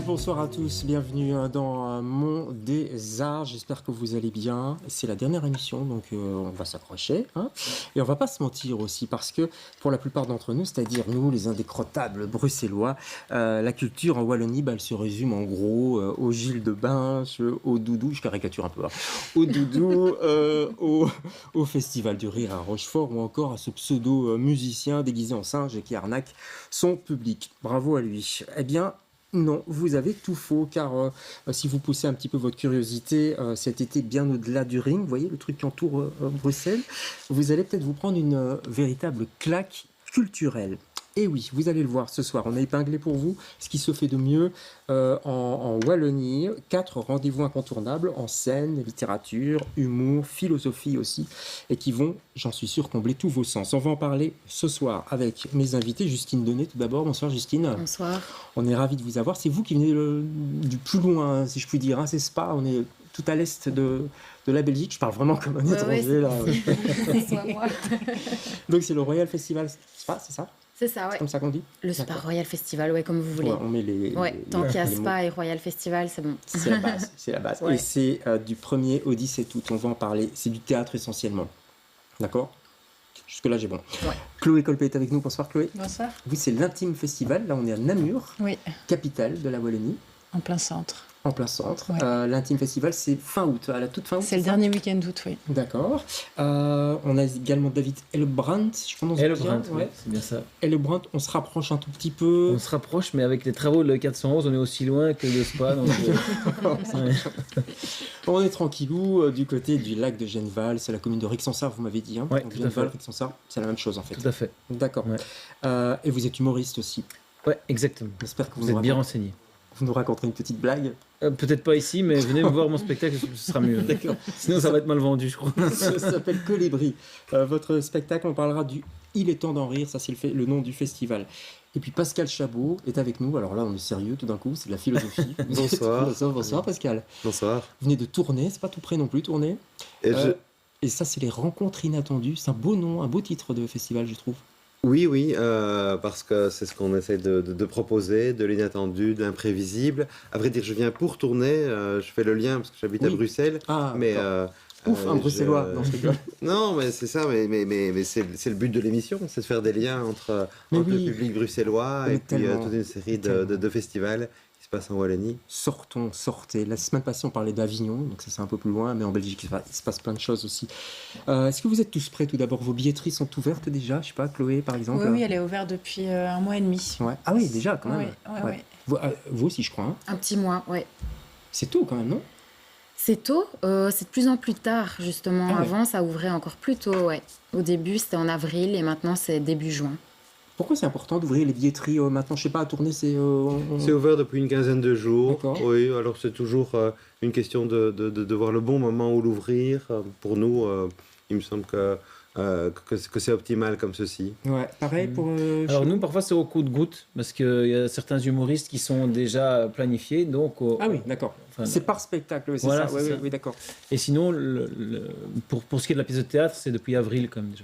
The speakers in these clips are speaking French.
bonsoir à tous, bienvenue dans Monde des Arts, j'espère que vous allez bien. C'est la dernière émission, donc on va s'accrocher, hein. Et on va pas se mentir aussi, parce que pour la plupart d'entre nous, c'est-à-dire nous, les indécrottables bruxellois, la culture en Wallonie, elle se résume en gros au Gilles de Binche, au Doudou, je caricature un peu, hein, au Doudou, au Festival du Rire à Rochefort, ou encore à ce pseudo-musicien déguisé en singe qui arnaque son public. Bravo à lui. Eh bien, non, vous avez tout faux, car si vous poussez un petit peu votre curiosité cet été bien au-delà du ring, vous voyez le truc qui entoure Bruxelles, vous allez peut-être vous prendre une véritable claque culturelle. Et oui, vous allez le voir ce soir, on a épinglé pour vous ce qui se fait de mieux en Wallonie. 4 rendez-vous incontournables en scène, littérature, humour, philosophie aussi, et qui vont, j'en suis sûr, combler tous vos sens. On va en parler ce soir avec mes invités. Justine Donnet, tout d'abord. Bonsoir Justine. Bonsoir. On est ravis de vous avoir. C'est vous qui venez du plus loin, si je puis dire, hein. C'est Spa, on est tout à l'est de la Belgique. Je parle vraiment comme un étranger, là. C'est moi. Donc c'est le Royal Festival Spa, c'est ça? C'est ça, ouais. C'est comme ça qu'on dit? Le Spa Royal Festival, ouais, comme vous voulez. Ouais, on met les... Ouais, tant qu'il y a les Spa et Royal Festival, c'est bon. C'est la base, c'est la base. Ouais. Et c'est du 1er au 17 août, on va en parler. C'est du théâtre essentiellement. D'accord? Jusque-là, j'ai bon. Ouais. Chloé Colpé est avec nous. Bonsoir Chloé. Bonsoir. Vous, c'est l'Intime Festival. Là, on est à Namur, Oui, capitale de la Wallonie, en plein centre. en plein centre. Ouais. L'Intime Festival, c'est fin août, à la toute fin août. C'est le ça dernier week-end d'août, oui. D'accord. On a également David Hellebrandt, je prononce bien. Hellebrandt, oui, Ouais. c'est bien ça. Hellebrandt, on se rapproche un tout petit peu. On se rapproche, mais avec les travaux de la 411, on est aussi loin que le Spa. Donc, ouais. On est tranquillou du côté du lac de Genneval, c'est la commune de Rixensart, vous m'avez dit. Hein. Ouais, Donc, tout à Genneval, fait. Rixensart, c'est la même chose en fait. Tout à fait. D'accord. Ouais. Et vous êtes humoriste aussi. Ouais, exactement. J'espère que Vous êtes bien renseigné. vous nous raconterez une petite blague. Peut-être pas ici, mais venez me voir mon spectacle, ce sera mieux. D'accord. Sinon, ça va être mal vendu, je crois. Ça s'appelle Colibri. Votre spectacle, on parlera du Il est temps d'en rire, ça c'est le nom du festival. Et puis Pascal Chabot est avec nous. Alors là, on est sérieux tout d'un coup, c'est de la philosophie. Bonsoir. Bonsoir Pascal. Bonsoir. Vous venez de tourner, c'est pas tout près non plus, tourner. Et Et ça, c'est les rencontres inattendues. C'est un beau nom, un beau titre de festival, je trouve. Oui, parce que c'est ce qu'on essaie de proposer, de l'inattendu, de l'imprévisible. À vrai dire, je viens pour tourner, je fais le lien parce que j'habite à Oui. Bruxelles. Ah, Mais d'accord. Ouf, un Bruxellois. Non, je rigole. Non, mais c'est ça, mais c'est le but de l'émission, c'est de faire des liens entre Mais le oui. public bruxellois Mais et puis tellement. toute une série Tellement. de festivals qui se passent en Wallonie. Sortez. La semaine passée, on parlait d'Avignon, donc ça c'est un peu plus loin, mais en Belgique, il se passe plein de choses aussi. Est-ce que vous êtes tous prêts tout d'abord? Vos billetteries sont ouvertes déjà? Je sais pas, Chloé par exemple? Oui, elle est ouverte depuis un mois et demi. Ouais. Ah oui, déjà quand même. Oui. Vous aussi, je crois. Hein. Un petit mois, ouais. C'est tôt quand même, non? C'est tôt, c'est de plus en plus tard, justement. Ah ouais. Avant, ça ouvrait encore plus tôt, ouais. Au début, c'était en avril et maintenant, c'est début juin. Pourquoi c'est important d'ouvrir les billetteries maintenant? Je sais pas, à tourner, c'est... C'est ouvert depuis une quinzaine de jours. D'accord. Oui, alors c'est toujours une question de voir le bon moment où l'ouvrir. Pour nous, il me semble que c'est optimal comme ceci. Ouais, pareil pour... Alors, nous, parfois, c'est au coup de goutte, parce qu'il y a certains humoristes qui sont déjà planifiés. Donc, Ah oui, d'accord. enfin, C'est par spectacle, c'est Voilà, ça. c'est Oui, ça. oui, d'accord. Et sinon, pour ce qui est de la pièce de théâtre, c'est depuis avril, quand même, déjà.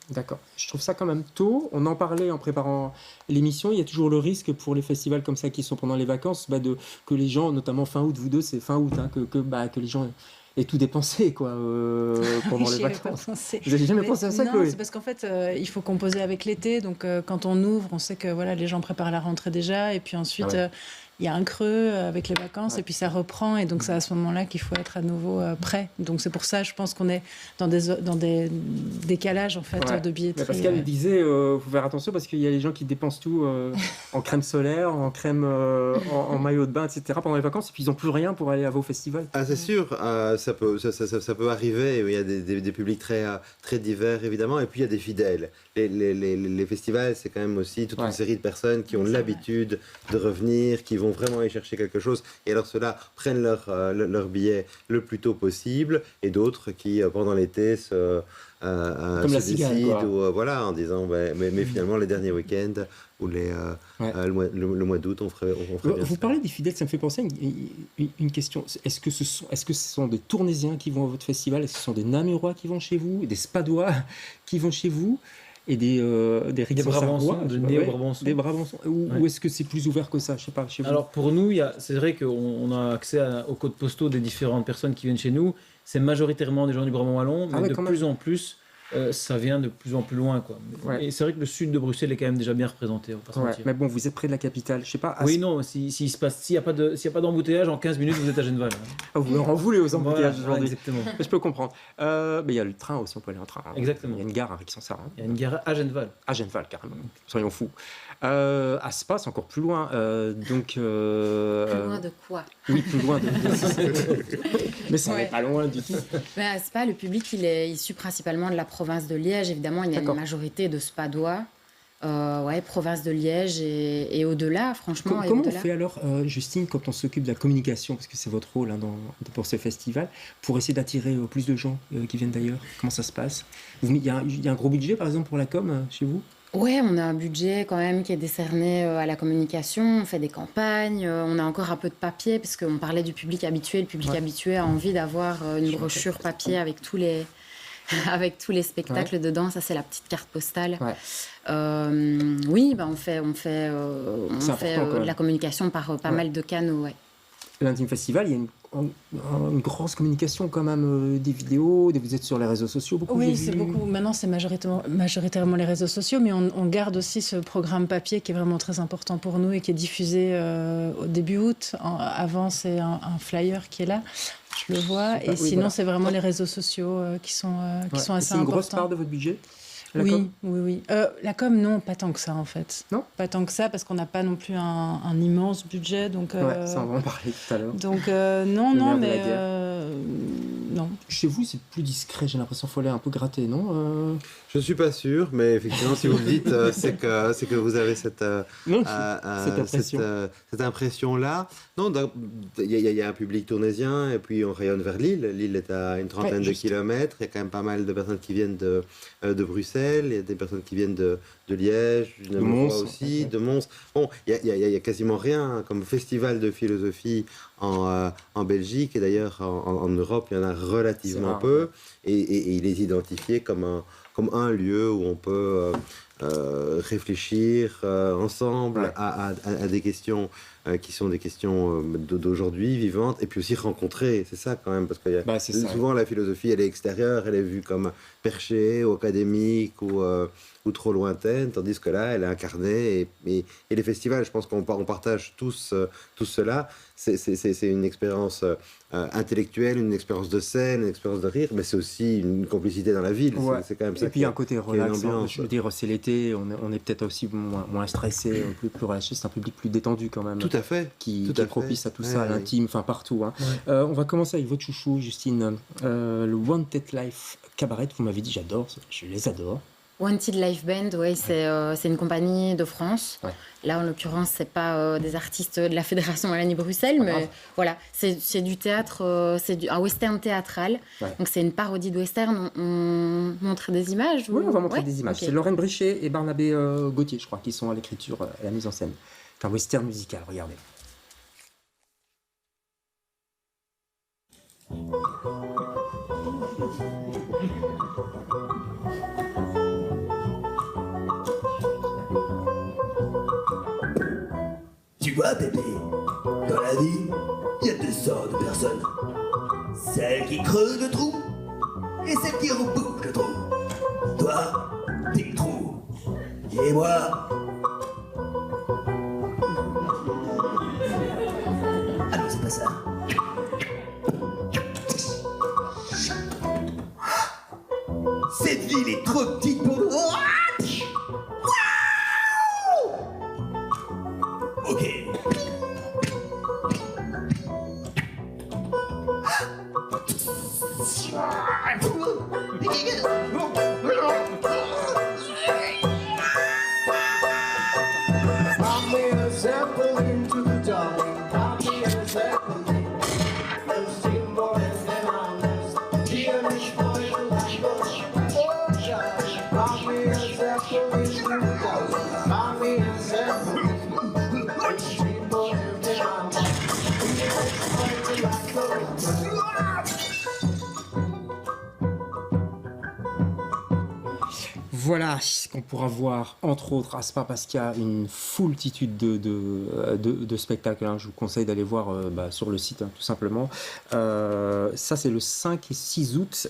D'accord. Je trouve ça quand même tôt. On en parlait en préparant l'émission. Il y a toujours le risque pour les festivals comme ça qui sont pendant les vacances, que les gens, notamment fin août, vous deux, c'est fin août, hein, que les gens aient tout dépensé quoi, pendant les J'y avais pas vacances. pensé. Vous n'avez jamais Mais pensé à ça, non, Chloé? c'est parce qu'en fait, il faut composer avec l'été. Donc, quand on ouvre, on sait que voilà, les gens préparent la rentrée déjà. Et puis ensuite, Ah ouais. il y a un creux avec les vacances. Ouais. Et puis, ça reprend. Et donc, c'est à ce moment-là qu'il faut être à nouveau prêt. Donc, c'est pour ça, je pense qu'on est dans des décalages, en fait, Ouais. de Mais billetterie. Pascal disait, faut faire attention parce qu'il y a les gens qui dépensent tout en crème solaire, en crème, en maillot de bain, etc. pendant les vacances, et puis ils n'ont plus rien pour aller à vos festivals. Ah, c'est sûr, ça peut arriver. Il y a des publics très divers, évidemment, et puis il y a des fidèles. Les festivals, c'est quand même aussi toute Ouais. une série de personnes qui ont C'est vrai. l'habitude de revenir, qui vont vraiment aller chercher quelque chose, et alors ceux-là prennent leur billet le plus tôt possible, et d'autres qui, pendant l'été, Comme se la cigale, décident, quoi. ou, voilà, en disant, mais finalement, les derniers week-ends, ou Ouais. le mois d'août, on ferait bien Vous ça. parlez des fidèles, ça me fait penser à une question. Est-ce que ce sont des Tournaisiens qui vont à votre festival? Est-ce que ce sont des Namurois qui vont chez vous? Des Spadois qui vont chez vous? et des riz Des Brabançons, de nez au Brabançon. Des Brabançons. Ou est-ce que c'est plus ouvert que ça? Je sais pas, chez vous. Alors pour nous, c'est vrai qu'on a accès aux codes postaux des différentes personnes qui viennent chez nous. C'est majoritairement des gens du Brabant wallon, mais de plus en plus, ça vient de plus en plus loin, quoi. Ouais. Et c'est vrai que le sud de Bruxelles est quand même déjà bien représenté, on va pas se mentir. Mais bon, vous êtes près de la capitale, je sais pas. Oui, non, s'il n'y a pas d'embouteillage, en 15 minutes, vous êtes à Genneval. Vous leur en voulez aux embouteillages Voilà, aujourd'hui. exactement. Je peux comprendre. Mais il y a le train aussi, on peut aller en train. Exactement. Il y a une gare à Rixensart. Il y a une gare à Genneval. À Genneval, carrément. Soyons fous. À Spa, c'est encore plus loin. Donc, Plus loin de quoi? Oui, plus loin. Mais ça n'est pas loin du tout. Ben, à Spa, le public, il est issu principalement de la province de Liège. Évidemment, il y a une majorité de Spadois. Province de Liège et au-delà, franchement. Comment on fait alors, Justine, quand on s'occupe de la communication, parce que c'est votre rôle pour ce festival, pour essayer d'attirer plus de gens qui viennent d'ailleurs? Comment ça se passe? Il y a un gros budget, par exemple, pour la com chez vous? Ouais, on a un budget quand même qui est décerné à la communication, on fait des campagnes, on a encore un peu de papier, parce qu'on parlait du public habitué. Le public habitué a envie d'avoir une brochure papier avec tous les spectacles dedans. Ça, c'est la petite carte postale. Oui, on fait de la communication par pas mal de canaux. Ouais. L'Intime Festival, il y a une grosse communication quand même, des vidéos, vous êtes sur les réseaux sociaux beaucoup? Oui, c'est beaucoup. Maintenant, c'est majoritairement les réseaux sociaux, mais on garde aussi ce programme papier qui est vraiment très important pour nous et qui est diffusé au début août. Avant, c'est un flyer qui est là, je le vois. Et sinon, c'est vraiment les réseaux sociaux qui sont assez importants. C'est une grosse part de votre budget? Oui. La com, non, pas tant que ça en fait. Non, pas tant que ça, parce qu'on n'a pas non plus un immense budget. Donc, ça, on va en parler tout à l'heure. Donc, non, non. Chez vous, c'est plus discret, j'ai l'impression qu'il faut aller un peu gratter, non? Je ne suis pas sûr, mais effectivement, si vous le dites, c'est que vous avez cette impression-là. Non, il y a un public tournaisien, et puis on rayonne vers Lille. Lille est à une trentaine de kilomètres. Il y a quand même pas mal de personnes qui viennent de Bruxelles. Il y a des personnes qui viennent de Liège, de Mons aussi, de Mons. Bon, il y a quasiment rien comme festival de philosophie en Belgique, et d'ailleurs en Europe, il y en a relativement peu. Et il est identifié comme un lieu où on peut réfléchir ensemble à des questions qui sont des questions d'aujourd'hui, vivantes, et puis aussi rencontrer, c'est ça quand même, parce que souvent la philosophie, elle est extérieure, elle est vue comme perchée ou académique ou trop lointaine, tandis que là, elle est incarnée, et les festivals, je pense qu'on partage tous cela. C'est une expérience intellectuelle, une expérience de scène, une expérience de rire, mais c'est aussi une complicité dans la ville. C'est quand même ça. Et puis il y a un côté relax. Je veux dire, c'est l'été, on est peut-être aussi moins stressé, plus relâché. C'est un public plus détendu quand même. Tout à fait. Qui est propice à tout ça, à l'intime, enfin partout. Hein. On va commencer avec votre chouchou, Justine. Le Wanted Life Cabaret. Vous m'avez dit, je les adore. Wanted Live Band, c'est une compagnie de France. Là, en l'occurrence, c'est pas des artistes de la Fédération Wallonie-Bruxelles, mais voilà, c'est du théâtre, un western théâtral. Donc, c'est une parodie de western. On montre des images? Oui, on va montrer des images. Okay. C'est Lorraine Brichet et Barnabé Gauthier, je crois, qui sont à l'écriture et à la mise en scène. C'est un western musical, regardez. Tu vois, bébé, dans la vie, il y a deux sortes de personnes. Celles qui creusent le trou et celles qui rebouchent le trou. Toi, t'es le trou. Et moi... Ah non, c'est pas ça. Cette ville est trop petite pour nous. Ok. Voilà ce qu'on pourra voir, entre autres, à Spa, parce qu'il y a une foultitude de spectacles. Hein. Je vous conseille d'aller voir sur le site, hein, tout simplement. Ça, c'est le 5 et 6 août,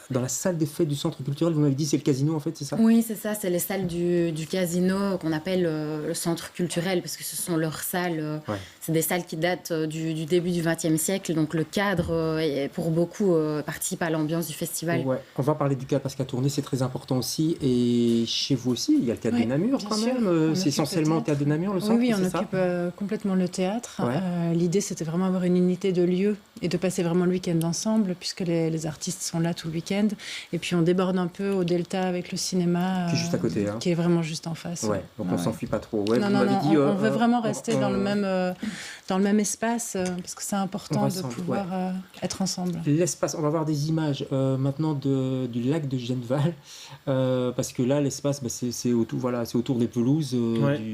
dans la salle des fêtes du Centre culturel. Vous m'avez dit, c'est le casino, en fait, c'est ça? Oui, c'est ça. C'est les salles du casino qu'on appelle le Centre culturel, parce que ce sont leurs salles. C'est des salles qui datent du début du XXe siècle. Donc, le cadre, pour beaucoup, participe à l'ambiance du festival. Ouais. On va parler du cadre, parce qu'à Tournai, c'est très important aussi. Et chez vous aussi, il y a le théâtre de Namur, quand même. C'est essentiellement le théâtre de Namur, le centre, oui, on c'est occupe complètement le théâtre. Ouais. L'idée, c'était vraiment avoir une unité de lieu et de passer vraiment le week-end ensemble, puisque les artistes sont là tout le week-end. Et puis, on déborde un peu au Delta avec le cinéma. Qui est juste à côté. Qui est vraiment juste en face. Ouais, donc on s'enfuit pas trop. Ouais, non, on veut vraiment rester dans le même espace, parce que c'est important de pouvoir être ensemble. L'espace, on va voir des images maintenant du lac de Genneval, parce que là, l'espace, c'est autour des pelouses.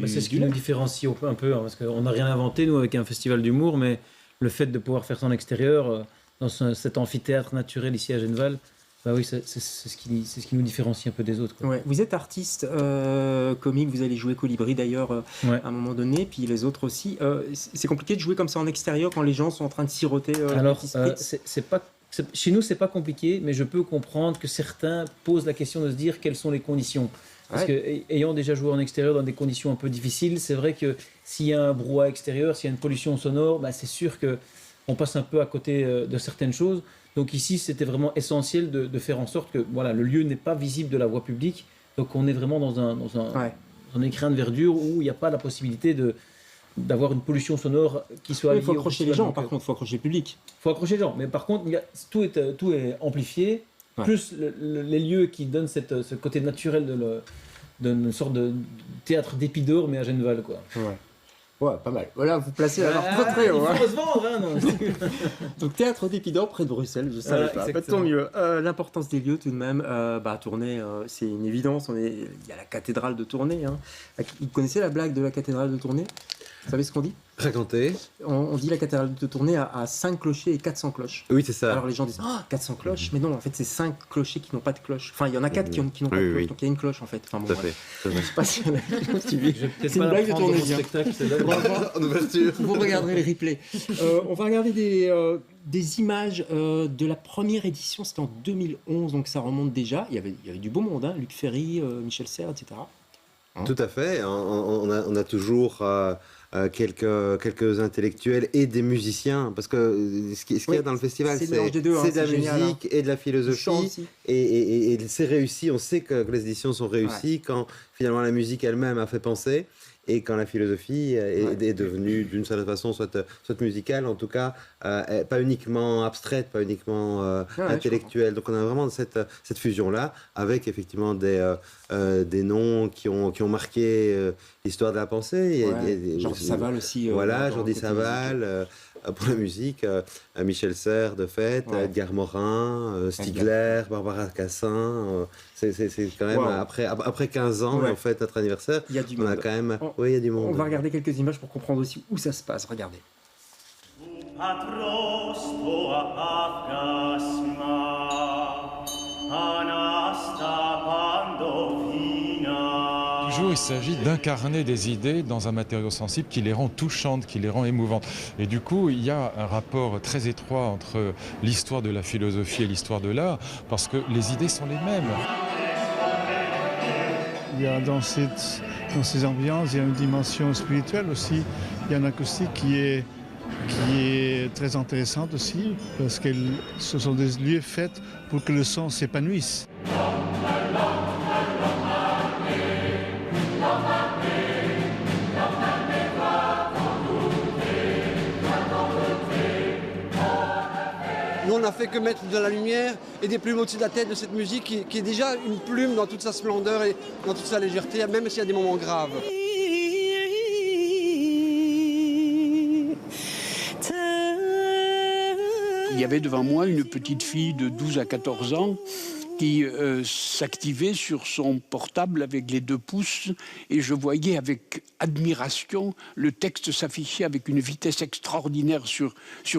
C'est ce qui nous différencie un peu, hein, parce qu'on n'a rien inventé, nous, avec un festival d'humour, mais le fait de pouvoir faire ça en extérieur, dans cet amphithéâtre naturel ici à Genneval, oui, c'est ce qui nous différencie un peu des autres. Ouais. Vous êtes artiste comique, vous allez jouer Colibri d'ailleurs à un moment donné, puis les autres aussi. C'est compliqué de jouer comme ça en extérieur quand les gens sont en train de siroter. Alors, chez nous, c'est pas compliqué, mais je peux comprendre que certains posent la question de se dire quelles sont les conditions. Parce que, ayant déjà joué en extérieur dans des conditions un peu difficiles, c'est vrai que s'il y a un brouhaha extérieur, s'il y a une pollution sonore, c'est sûr qu'on passe un peu à côté de certaines choses. Donc ici, c'était vraiment essentiel de faire en sorte que le lieu n'est pas visible de la voie publique. Donc on est vraiment dans un écrin de verdure où il n'y a pas la possibilité d'avoir une pollution sonore qui soit... Il faut accrocher les gens, par contre, il faut accrocher le public. Il faut accrocher les gens, mais par contre, tout est amplifié, plus les lieux qui donnent ce côté naturel d'une sorte de théâtre d'Épidore, mais à Genneval, quoi. Ouais, pas mal. Voilà, vous placez alors très haut. Il faut se vendre, hein, non. Donc théâtre d'Épidore près de Bruxelles, je savais pas. Tant mieux. L'importance des lieux tout de même. Tournai, c'est une évidence. Il y a la cathédrale de Tournai. Hein. Vous connaissez la blague de la cathédrale de Tournai? Vous savez ce qu'on dit? Racontez. On dit la cathédrale de Tournai à 5 clochers et 400 cloches. Oui, c'est ça. Alors les gens disent 400 cloches, mais non, en fait c'est 5 clochers qui n'ont pas de cloche. Enfin, il y en a 4 qui n'ont pas de cloche, donc il y a une cloche en fait. Enfin, tout à fait. Je sais pas si c'est une blague de Tournai. En ouverture. Vous regarderez les replays. On va regarder des images de la première édition, c'était en 2011, donc ça remonte déjà. Il y avait du beau monde, hein, Luc Ferry, Michel Serres, etc. Tout à fait. On a toujours quelques intellectuels et des musiciens, parce que ce qu'il y a dans le festival, c'est de la musique et de la philosophie, et c'est réussi. On sait que les éditions sont réussies quand finalement la musique elle-même a fait penser, et quand la philosophie est devenue d'une certaine façon soit musicale, en tout cas pas uniquement abstraite, pas uniquement intellectuelle. Donc on a vraiment cette fusion-là, avec effectivement des noms qui ont marqué l'histoire de la pensée. Jordi Saval aussi. Jordi Saval pour la musique, Michel Serres de fait, Edgar Morin, Stigler, Barbara Cassin. C'est quand même après 15 ans, en fait, notre anniversaire, il y a du monde. Il y a du monde. On va regarder quelques images pour comprendre aussi où ça se passe. Regardez. Toujours, il s'agit d'incarner des idées dans un matériau sensible qui les rend touchantes, qui les rend émouvantes. Et du coup, il y a un rapport très étroit entre l'histoire de la philosophie et l'histoire de l'art, parce que les idées sont les mêmes. Il y a dans ces ambiances, il y a une dimension spirituelle aussi. Il y a une acoustique qui est très intéressante aussi, parce que ce sont des lieux faits pour que le son s'épanouisse. Nous, on n'a fait que mettre de la lumière et des plumes au-dessus de la tête de cette musique qui est déjà une plume dans toute sa splendeur et dans toute sa légèreté, même s'il y a des moments graves. Il y avait devant moi une petite fille de 12 à 14 ans qui s'activait sur son portable avec les 2 pouces, et je voyais avec admiration le texte s'afficher avec une vitesse extraordinaire sur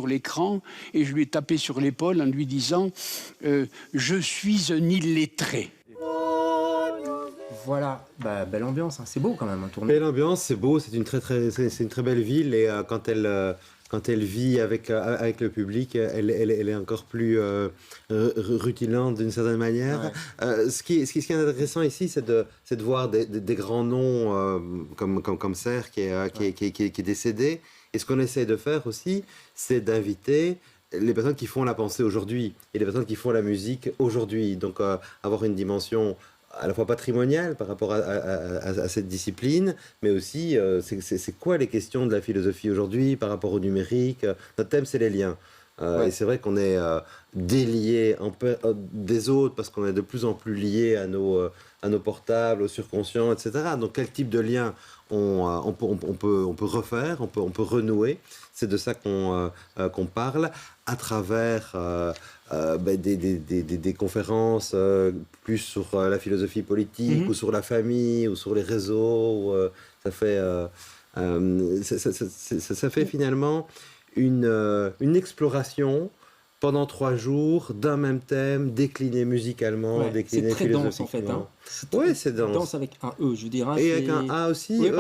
l'écran, et je lui ai tapé sur l'épaule en lui disant « Je suis un illettré ». Voilà, belle ambiance, hein. C'est beau quand même, tourner. Belle ambiance, c'est beau, c'est une très belle ville et quand elle vit avec le public, elle est encore plus rutilante d'une certaine manière. Ouais. Ce qui est intéressant ici, c'est de voir des grands noms comme Serre qui est décédé. Et ce qu'on essaie de faire aussi, c'est d'inviter les personnes qui font la pensée aujourd'hui et les personnes qui font la musique aujourd'hui. Donc avoir une dimension à la fois patrimoniale par rapport à cette discipline, mais aussi c'est quoi les questions de la philosophie aujourd'hui par rapport au numérique. Notre thème, c'est les liens. Et c'est vrai qu'on est déliés des autres parce qu'on est de plus en plus liés à nos portables, au surconscient, etc. Donc quel type de lien on peut refaire, on peut renouer. C'est de ça qu'on parle à travers des conférences plus sur la philosophie politique ou sur la famille ou sur les réseaux. Ça fait finalement une exploration pendant 3 jours d'un même thème, décliné musicalement, décliné philosophiquement. C'est très dense en fait. Oui, c'est dense. Danse avec un E, je dirais. Et avec un A aussi. Oui,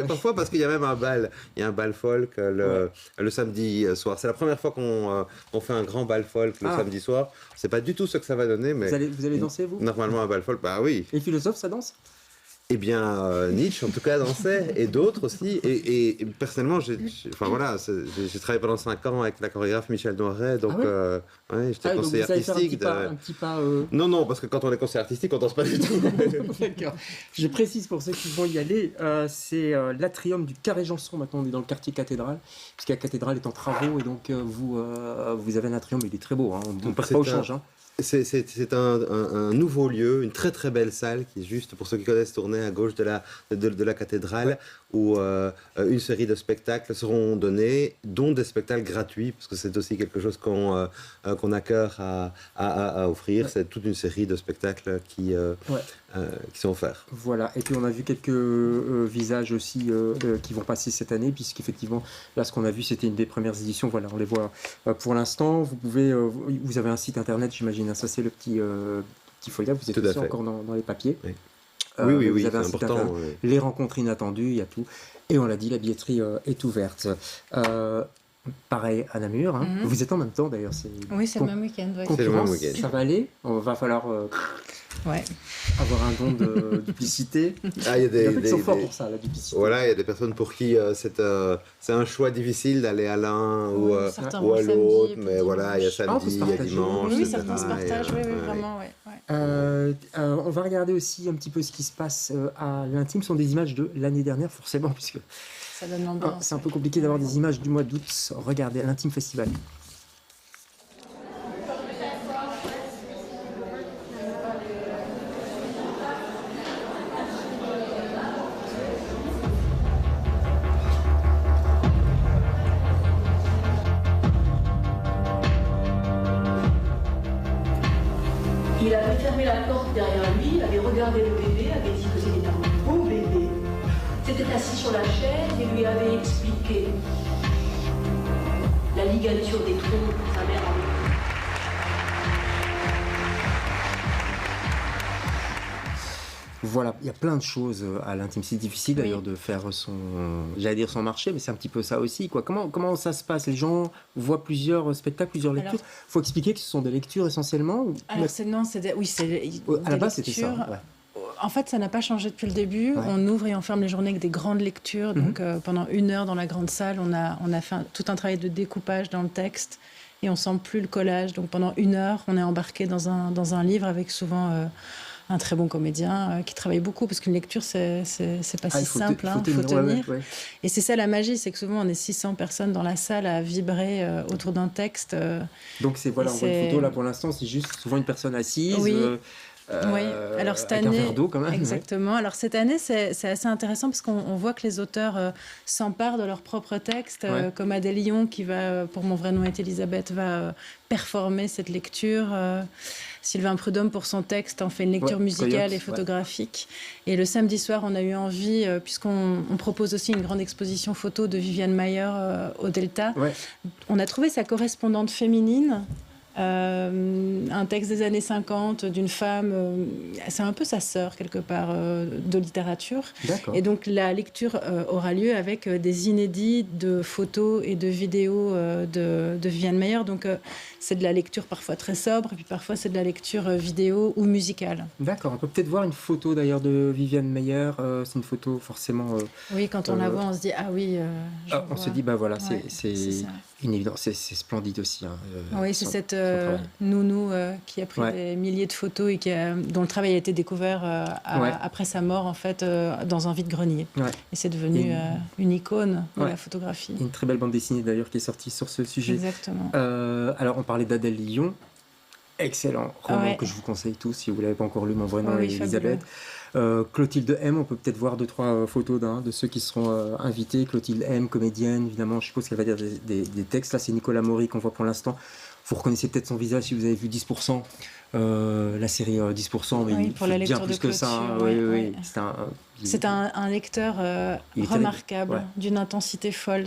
parfois parce qu'il y a même un bal. Il y a un bal folk le samedi soir. C'est la première fois qu'on fait un grand bal folk le samedi soir. C'est pas du tout ce que ça va donner, mais vous allez danser, vous? Normalement, un bal folk, bah oui. Les philosophes, ça danse? Eh bien, Nietzsche, en tout cas, dansait, et d'autres aussi. Et personnellement, j'ai travaillé pendant 5 ans avec la chorégraphe Michel Noiret, donc j'étais conseiller artistique. Un petit pas. Non, parce que quand on est conseiller artistique, on danse pas du tout. D'accord. Je précise pour ceux qui vont y aller, c'est l'atrium du Carré Janson. Maintenant, on est dans le quartier cathédrale, puisque la cathédrale est en travaux, et donc vous avez un atrium, il est très beau. Hein. On ne passe pas au change. Hein. C'est un nouveau lieu, une très très belle salle qui est juste, pour ceux qui connaissent, tournée à gauche de la cathédrale, où une série de spectacles seront donnés, dont des spectacles gratuits, parce que c'est aussi quelque chose qu'on a cœur à offrir. C'est toute une série de spectacles qui sont offerts. Voilà, et puis on a vu quelques visages aussi qui vont passer cette année, puisqu'effectivement, là ce qu'on a vu, c'était une des premières éditions. Voilà, on les voit pour l'instant. Vous avez un site internet, j'imagine. Ça, c'est le petit folio. Vous êtes aussi encore dans les papiers. Oui. Vous avez un site important. Internet, les rencontres inattendues, il y a tout. Et on l'a dit, la billetterie est ouverte. Pareil à Namur. Hein. Vous êtes en même temps d'ailleurs. Oui, c'est le même week-end. Ouais. C'est le même week-end. Ça va aller. On va falloir avoir un don de duplicité. Ils sont forts pour ça, la duplicité. Voilà, il y a des personnes pour qui c'est un choix difficile d'aller à l'un ou à l'autre. Mais voilà, il y a samedi, il y a dimanche. Oui, certains se partagent, vraiment. On va regarder aussi un petit peu ce qui se passe à l'Intime. Ce sont des images de l'année dernière, forcément, puisque ça donne l'ambiance. C'est un peu compliqué d'avoir des images du mois d'août. Regardez, à l'Intime Festival. Il avait fermé la porte derrière lui, il avait regardé le bébé, avait dit que c'était un beau bébé. S'était assis sur la chaise et lui avait expliqué la ligature des troncs que sa mère avait. Voilà, il y a plein de choses à l'Intime. C'est difficile d'ailleurs de faire son marché, mais c'est un petit peu ça aussi, quoi. Comment ça se passe? Les gens voient plusieurs spectacles, plusieurs lectures. Il faut expliquer que ce sont des lectures essentiellement. Alors à la base, c'était ça. En fait, ça n'a pas changé depuis le début. On ouvre et on ferme les journées avec des grandes lectures. Donc, pendant 1 heure dans la grande salle, on a fait tout un travail de découpage dans le texte et on sent plus le collage. Donc, pendant 1 heure, on est embarqué dans un livre avec souvent un très bon comédien qui travaille beaucoup, parce qu'une lecture, c'est pas si simple, il faut tenir. Et c'est ça la magie, c'est que souvent on est 600 personnes dans la salle à vibrer autour d'un texte. Donc on voit une photo là pour l'instant, c'est juste souvent une personne assise. Oui, alors cette avec année, un verre d'eau quand même. Exactement. Alors cette année, c'est assez intéressant parce qu'on voit que les auteurs s'emparent de leurs propres textes, comme Adèle Lyon qui va, pour Mon vrai nom est Elisabeth, va performer cette lecture. Sylvain Prudhomme, pour son texte, en fait une lecture musicale et photographique. Et le samedi soir, on a eu envie, puisqu'on propose aussi une grande exposition photo de Viviane Mayer au Delta, on a trouvé sa correspondante féminine un texte des années 50 d'une femme, c'est un peu sa sœur quelque part de littérature. D'accord. Et donc la lecture aura lieu avec des inédits de photos et de vidéos de Viviane Maier. Donc c'est de la lecture parfois très sobre, et puis parfois c'est de la lecture vidéo ou musicale. D'accord, on peut peut-être voir une photo d'ailleurs de Viviane Maier. C'est une photo forcément... oui, quand on la voit, on se dit, ah oui... on se dit, bah voilà, ouais, c'est une évidence. C'est splendide aussi. Hein, oui, c'est cette nounou qui a pris des milliers de photos et dont le travail a été découvert après sa mort, en fait, dans un vide-grenier. Ouais. Et c'est devenu une icône de la photographie. Une très belle bande dessinée d'ailleurs qui est sortie sur ce sujet. Exactement. Alors, on parlait d'Adèle Lyon. Excellent roman que je vous conseille tous si vous ne l'avez pas encore lu, Mon vrai nom est Elisabeth. Clotilde M, on peut peut-être voir 2-3 photos de ceux qui seront invités. Clotilde M, comédienne, évidemment, je suppose qu'elle va dire des textes. Là, c'est Nicolas Maury qu'on voit pour l'instant. Vous reconnaissez peut-être son visage si vous avez vu 10%, la série 10%, mais il fait bien plus que ça. Hein. Oui. C'est un lecteur remarquable, d'une intensité folle.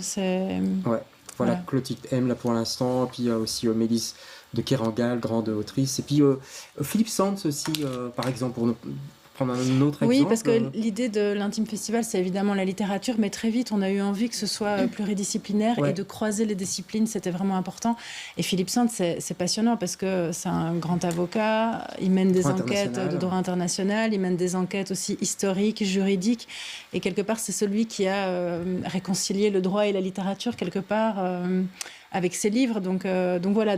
Voilà, Clotilde M, là pour l'instant. Puis il y a aussi Mélisse de Kerangal, grande autrice. Et puis Philippe Sands aussi, par exemple, pour prendre un autre exemple. Oui, parce que l'idée de l'Intime Festival, c'est évidemment la littérature, mais très vite, on a eu envie que ce soit pluridisciplinaire et de croiser les disciplines, c'était vraiment important. Et Philippe Sands, c'est passionnant parce que c'est un grand avocat, il mène des enquêtes de droit international, il mène des enquêtes aussi historiques, juridiques, et quelque part, c'est celui qui a réconcilié le droit et la littérature, quelque part, avec ses livres. Donc voilà,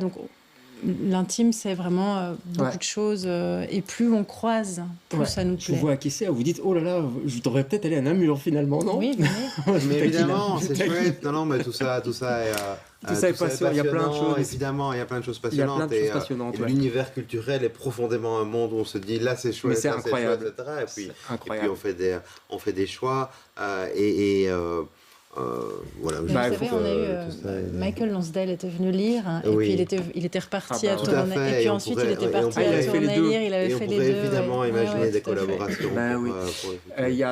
l'intime, c'est vraiment beaucoup de choses. Et plus on croise, plus ça nous plaît. Je vous vois acquiescer, vous dites, oh là là, je devrais peut-être aller à Namur finalement, non? Oui, mais évidemment, c'est chouette. Non, mais tout ça est... tout ça est passionnant. Il y a plein de choses. Évidemment, il y a plein de choses passionnantes. Et l'univers culturel est profondément un monde où on se dit, là c'est chouette, c'est incroyable, etc. Et puis on fait des choix. Voilà, vous savez, on a eu Michael Lonsdale était venu lire et puis il était reparti à tourner et puis ensuite il était parti à tourner lire, il avait fait les deux. On pourrait évidemment imaginer des collaborations.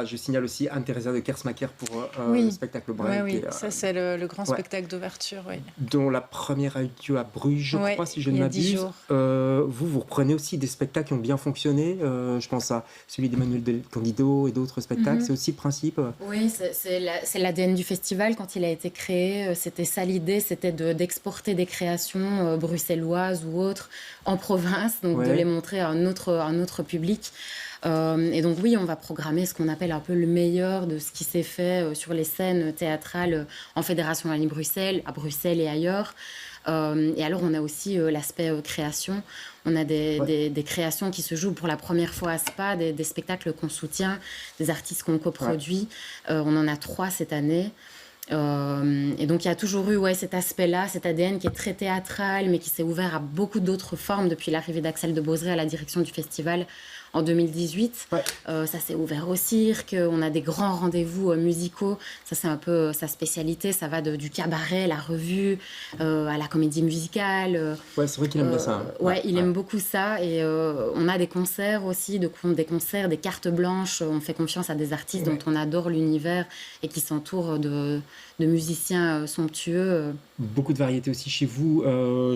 Je signale aussi Anne-Thérèse de Kersmacher pour le spectacle Braille. Oui, ça c'est le grand spectacle d'ouverture, dont la première a eu lieu à Bruges, je crois, si je ne m'abuse. Vous reprenez aussi des spectacles qui ont bien fonctionné. Je pense à celui d'Emmanuel Del Candido et d'autres spectacles. C'est aussi le principe. Oui, c'est l'ADN du festival. Quand il a été créé, c'était ça l'idée, c'était d'exporter des créations bruxelloises ou autres en province, donc de les montrer à un autre public. Et donc oui, on va programmer ce qu'on appelle un peu le meilleur de ce qui s'est fait sur les scènes théâtrales en Fédération Wallonie-Bruxelles, à Bruxelles et ailleurs. Et alors on a aussi l'aspect création. On a des créations qui se jouent pour la première fois à Spa, des spectacles qu'on soutient, des artistes qu'on coproduit. On en a 3 cette année. Et donc il y a toujours eu cet aspect-là, cet ADN qui est très théâtral, mais qui s'est ouvert à beaucoup d'autres formes depuis l'arrivée d'Axel de Bozré à la direction du festival en 2018. Ça s'est ouvert au cirque, on a des grands rendez-vous musicaux, ça c'est un peu sa spécialité, ça va du cabaret, la revue, à la comédie musicale. C'est vrai qu'il aime bien ça. Il aime beaucoup ça, et on a des concerts aussi, des cartes blanches, on fait confiance à des artistes dont on adore l'univers et qui s'entourent de musiciens somptueux. Beaucoup de variétés aussi chez vous.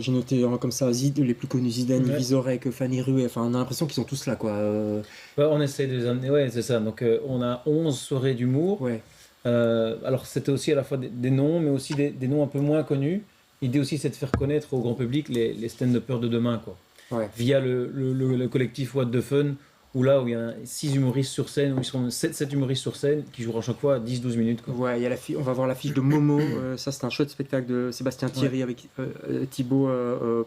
J'ai noté comme ça les plus connus, Zidane, Vizorek, Fanny Rué. Enfin, on a l'impression qu'ils sont tous là, quoi. On essaie de les amener. C'est ça. Donc, on a 11 soirées d'humour. Alors, c'était aussi à la fois des noms, mais aussi des noms un peu moins connus. L'idée aussi, c'est de faire connaître au grand public les stand-uppers de demain, quoi. Via le collectif What the Fun, où il y a 6 humoristes sur scène, où ils seront 7 humoristes sur scène qui joueront à chaque fois 10-12 minutes. Quoi. Il y a on va voir l'affiche de Momo, ça c'est un chouette spectacle de Sébastien Thierry avec Thibaut,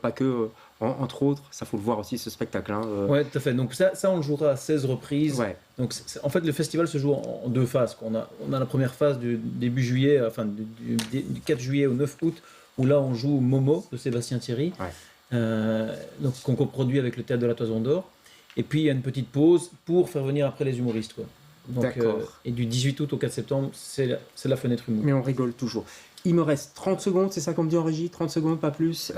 pas que, entre autres, ça faut le voir aussi ce spectacle. Oui, tout à fait, donc ça on le jouera à 16 reprises. Donc en fait le festival se joue en 2 phases. On a la première phase du début juillet, enfin du 4 juillet au 9 août, où là on joue Momo de Sébastien Thierry, donc qu'on coproduit avec le Théâtre de la Toison d'Or. Et puis il y a une petite pause pour faire venir après les humoristes. Quoi. Donc, et du 18 août au 4 septembre, c'est la fenêtre humour. Mais on rigole toujours. Il me reste 30 secondes, c'est ça qu'on me dit en régie, 30 secondes, pas plus.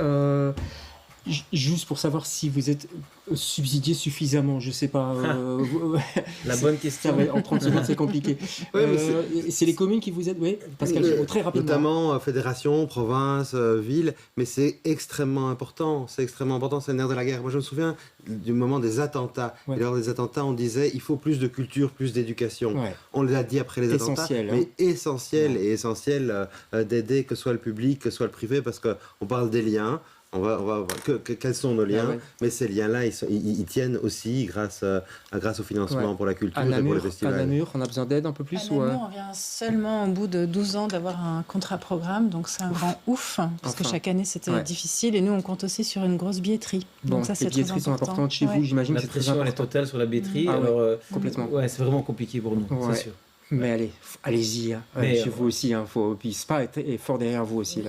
Juste pour savoir si vous êtes subsidié suffisamment, je sais pas. La bonne question. En 30 secondes, c'est compliqué. C'est les communes qui vous aident, oui, parce qu'elles sont très rapidement. Notamment fédération, province, ville, mais c'est extrêmement important. C'est extrêmement important, c'est le nerf de la guerre. Moi, je me souviens du moment des attentats. Et lors des attentats, on disait il faut plus de culture, plus d'éducation. On l'a dit après les attentats, mais essentiel et essentiel d'aider que ce soit le public, que ce soit le privé, parce qu'on parle des liens. On va voir quels sont nos liens, mais ces liens-là, ils tiennent aussi grâce au financement pour la culture et pour les festivals. À Namur, on a besoin d'aide un peu plus à Namur, on vient seulement au bout de 12 ans d'avoir un contrat-programme, donc c'est un grand ouf, parce que chaque année c'était difficile, et nous on compte aussi sur une grosse billetterie. Donc ça, c'est les billetteries sont importantes chez vous, j'imagine que c'est très important. La pression est totale sur la billetterie, complètement. Ouais, c'est vraiment compliqué pour nous, c'est sûr. Mais allez-y, chez vous aussi, puis SPA est fort derrière vous aussi.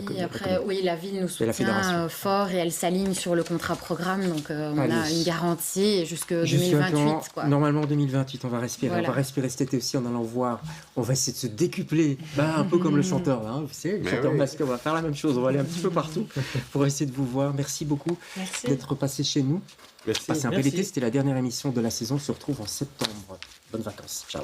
La ville nous soutient fort et elle s'aligne sur le contrat-programme, donc on a une garantie jusque 2028. Normalement 2028, on va respirer cet été aussi en allant voir, on va essayer de se décupler, un peu comme le chanteur, vous savez, le chanteur masqué, on va faire la même chose, on va aller un petit peu partout pour essayer de vous voir. Merci beaucoup d'être passé chez nous. Merci. Passez un bel été, c'était la dernière émission de la saison, on se retrouve en septembre. Bonnes vacances, ciao.